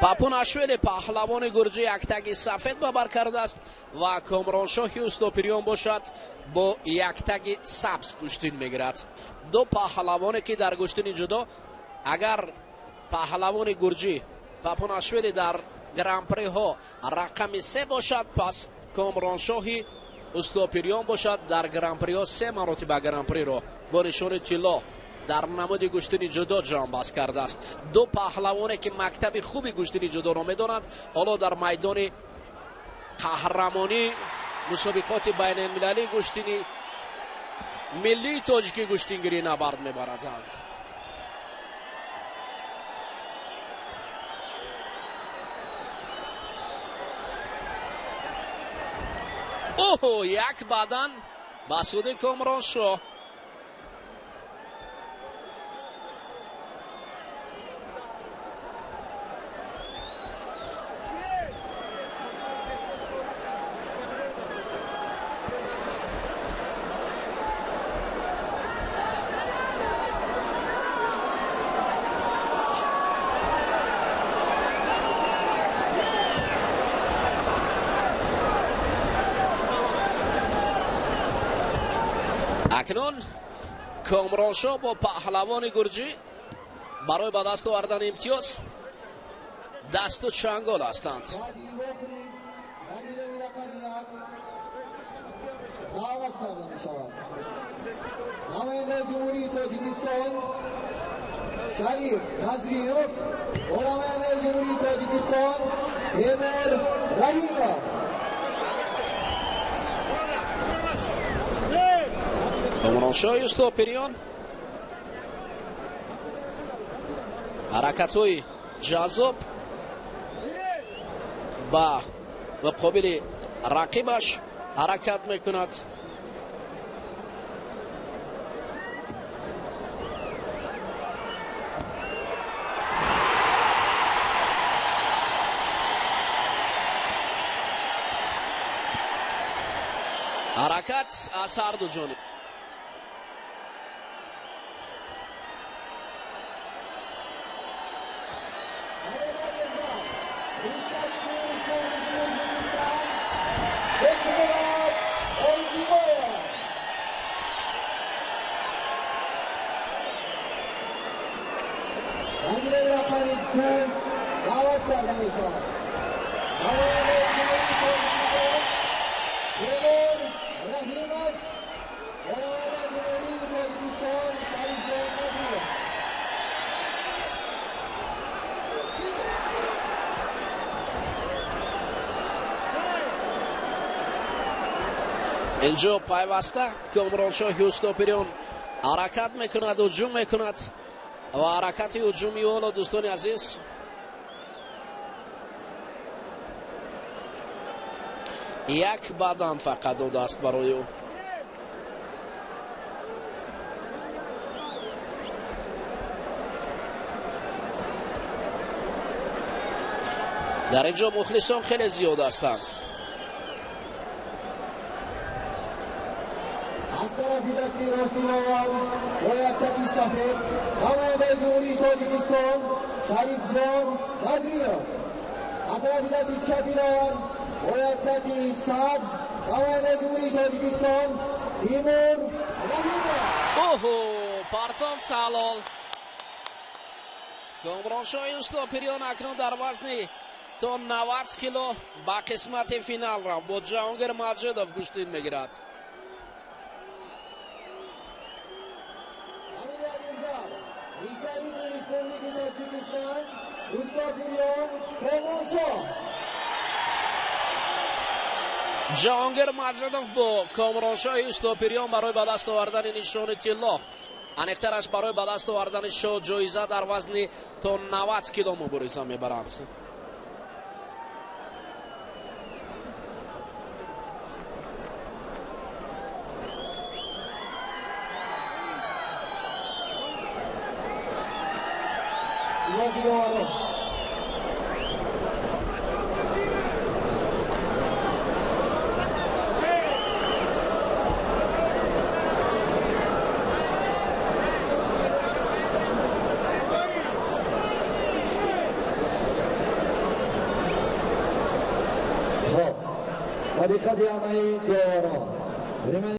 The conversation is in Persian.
پاپوناشویلی پهلوان گرجی یک تگ سفید به بر کرده است و کامرانشاه اوستوپیریان باشد با یک تگ سبز گشتین میگیرد. دو پهلوانی که در گشتین جدا، اگر پهلوان گرجی پاپوناشویلی در گرانپری ها رقم 3 باشد، پس کامرانشاه اوستوپیریان باشد در گرانپری ها 3 مرتبه گرانپری را با نشان طلا در نماد گشتنی جدا جان بست کرده است. دو پهلوانی که مکتب خوبی گشتنی جدا را میدانند، حالا در میدان قهرمانی مسابقات بین المللی گشتنی ملی تاجیکی گشتنگیری نبرد میبرند. اوه، یک بدن مسعود کامرانشاه. اکنون کامرانشاه با پهلوان گرجی برای به دست آوردن امتیاز دست و چنگال هستند. نماینده جمهوری تاجیکستان شریف نظریوف و نماینده جمهوری تاجیکستان تیمور رحیموف. کامرانشاه اوستوپیریان حرکت‌های جذاب با مقابل رقیبش حرکت میکند. حرکت از هر دو جانب. دعوت کرده می شود. نماینده جمهوری تاجیکستان تیمور رحیموف و نماینده جمهوری تاجیکستان شریف نظریوف. اینجا پیوسته کامرانشاه اوستوپیریان حرکت میکند، هجوم میکند و حرکت هجومی اون دوستان عزیز یک بدن فقط داده است برای او. در اینجا مخلصان خیلی زیاد هستند. از طرفی دستی راستی روان با یک تکی سفید نماینده جمهوری تاجیکستان شریف جان نظریوف. از طرفی دستی چپی روان با یک تکی سبز نماینده جمهوری تاجیکستان تیمور رحیموف. اوهو، پرتاب تلال. کامرانشاه اوستوپیریان اکنون در وزن تا 90 کیلو با قسمت فینال را با جهانگیر مجیدوف گشتین میگیرد. جهانگیر مجیدوف با کامرانشاه اوستوپیریان برای به دست آوردن نشان طلا، انیکترش برای به دست آوردن جایزه در وزن تا 90 کیلو مبارزه میبرند. خب و دقت همه دیواران